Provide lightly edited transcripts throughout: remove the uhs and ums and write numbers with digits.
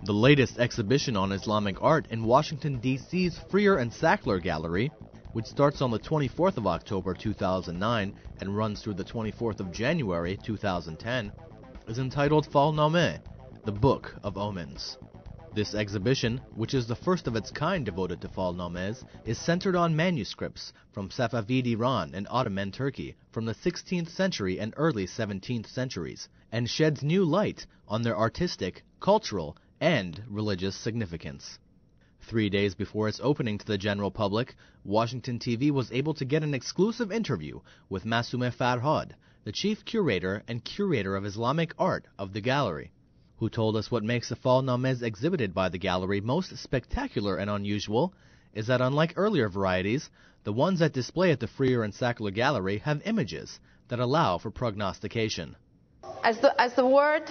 The latest exhibition on Islamic art in Washington, D.C.'s Freer and Sackler Gallery, which starts on the 24th of October 2009 and runs through the 24th of January 2010, is entitled Falnama, the Book of Omens. This exhibition, which is the first of its kind devoted to Falnamas, is centered on manuscripts from Safavid Iran and Ottoman Turkey from the 16th century and early 17th centuries, and sheds new light on their artistic, cultural, and religious significance. 3 days before its opening to the general public, WashingtonTV was able to get an exclusive interview with Massumeh Farhad, the chief curator and curator of Islamic art of the gallery, who told us what makes the Falnamas exhibited by the gallery most spectacular and unusual is that, unlike earlier varieties, the ones that display at the Freer and Sackler Gallery have images that allow for prognostication. As the word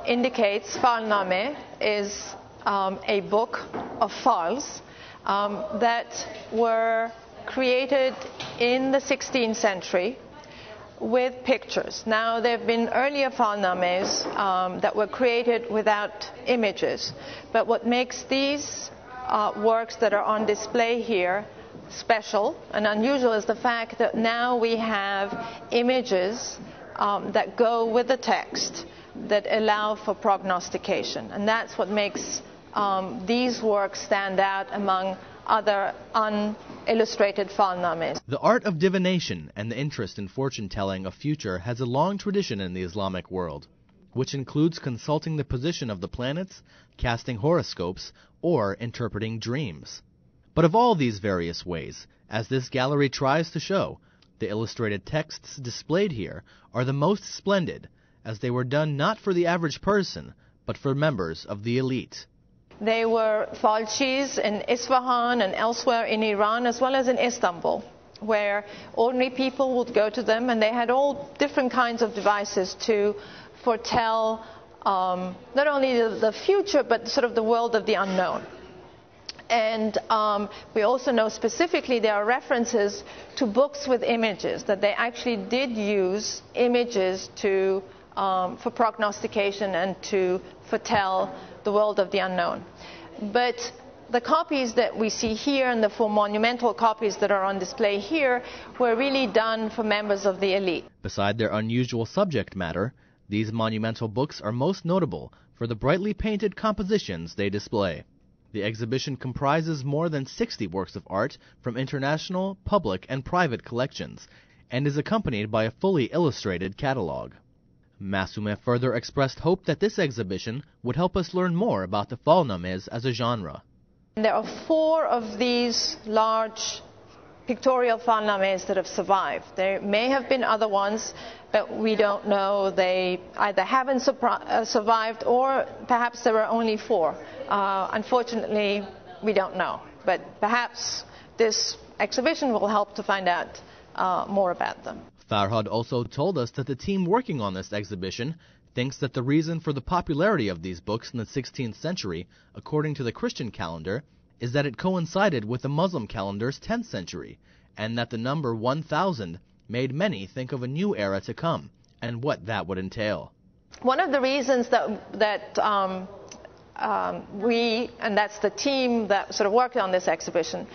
indicates, Falnama is a book of files that were created in the 16th century with pictures. Now, there have been earlier Falnamas that were created without images, but what makes these works that are on display here special and unusual is the fact that now we have images that go with the text that allow for prognostication, and that's what makes these works stand out among other unillustrated Falnamas. The art of divination and the interest in fortune-telling of future has a long tradition in the Islamic world, which includes consulting the position of the planets, casting horoscopes, or interpreting dreams. But of all these various ways, as this gallery tries to show, the illustrated texts displayed here are the most splendid, as they were done not for the average person, but for members of the elite. They were falchis in Isfahan and elsewhere in Iran, as well as in Istanbul, where ordinary people would go to them, and they had all different kinds of devices to foretell not only the future, but sort of the world of the unknown. And we also know specifically there are references to books with images, that they actually did use images to for prognostication and to foretell the world of the unknown. But the copies that we see here and the four monumental copies that are on display here were really done for members of the elite. Beside their unusual subject matter, these monumental books are most notable for the brightly painted compositions they display. The exhibition comprises more than 60 works of art from international, public, and private collections, and is accompanied by a fully illustrated catalog. Massumeh further expressed hope that this exhibition would help us learn more about the Falnamas as a genre. There are 4 of these large pictorial Falnamas that have survived. There may have been other ones, but we don't know. They either haven't survived, or perhaps there were only 4. Unfortunately, we don't know. But perhaps this exhibition will help to find out more about them. Farhad also told us that the team working on this exhibition thinks that the reason for the popularity of these books in the 16th century, according to the Christian calendar, is that it coincided with the Muslim calendar's 10th century, and that the number 1000 made many think of a new era to come, and what that would entail. One of the reasons that we, and that's the team that sort of worked on this exhibition,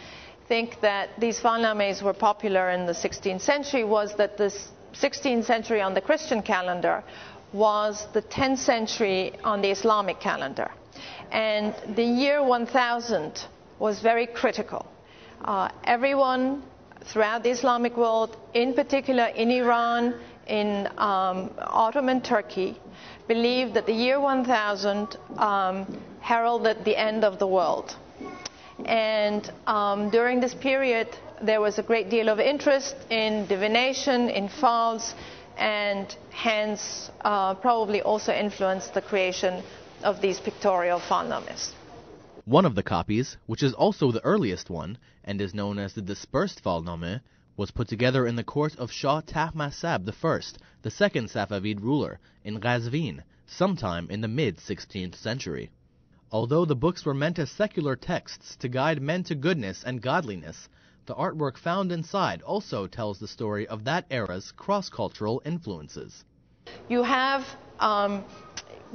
think that these Falnamas were popular in the 16th century was that the 16th century on the Christian calendar was the 10th century on the Islamic calendar. And the year 1000 was very critical. Everyone throughout the Islamic world, in particular in Iran, in Ottoman Turkey, believed that the year 1000 heralded the end of the world. And during this period, there was a great deal of interest in divination, in falls, and hence probably also influenced the creation of these pictorial Falnamas. One of the copies, which is also the earliest one, and is known as the dispersed Falnama, was put together in the court of Shah Tahmasab I, the second Safavid ruler, in Ghazvin, sometime in the mid-16th century. Although the books were meant as secular texts to guide men to goodness and godliness, the artwork found inside also tells the story of that era's cross-cultural influences. You have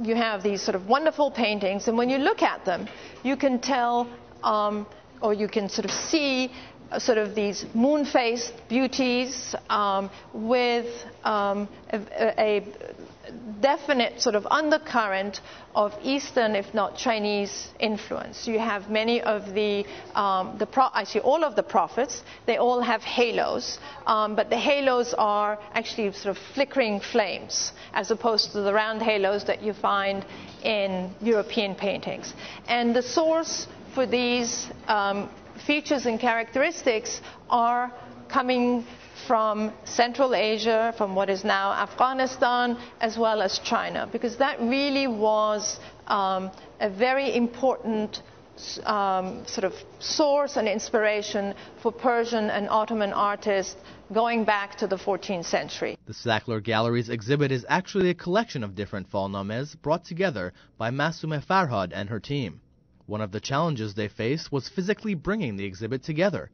you have these sort of wonderful paintings, and when you look at them, you can tell, or you can sort of see sort of these moon-faced beauties with a definite sort of undercurrent of Eastern, if not Chinese, influence. You have many of actually all of the prophets, they all have halos, but the halos are actually sort of flickering flames, as opposed to the round halos that you find in European paintings. And the source for these features and characteristics are coming from Central Asia, from what is now Afghanistan, as well as China, because that really was a very important sort of source and inspiration for Persian and Ottoman artists going back to the 14th century. The Sackler Gallery's exhibit is actually a collection of different Falnamas brought together by Massumeh Farhad and her team. One of the challenges they faced was physically bringing the exhibit together.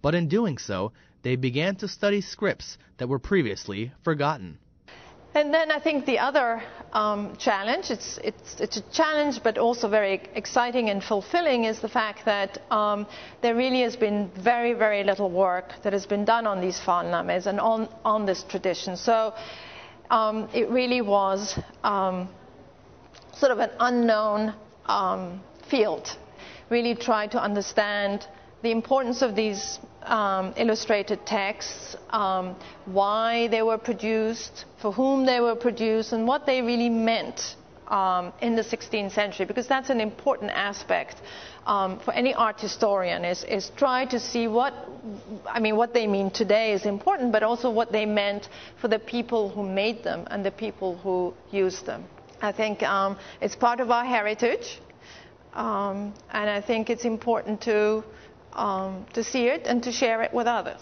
But in doing so, they began to study scripts that were previously forgotten. And then I think the other challenge, it's a challenge but also very exciting and fulfilling, is the fact that there really has been very, very little work that has been done on these Falnamas and on this tradition. So it really was sort of an unknown field. Really try to understand the importance of these illustrated texts, why they were produced, for whom they were produced, and what they really meant in the 16th century, because that's an important aspect for any art historian, is try to see what they mean today is important, but also what they meant for the people who made them and the people who used them. I think it's part of our heritage, and I think it's important to see it and to share it with others.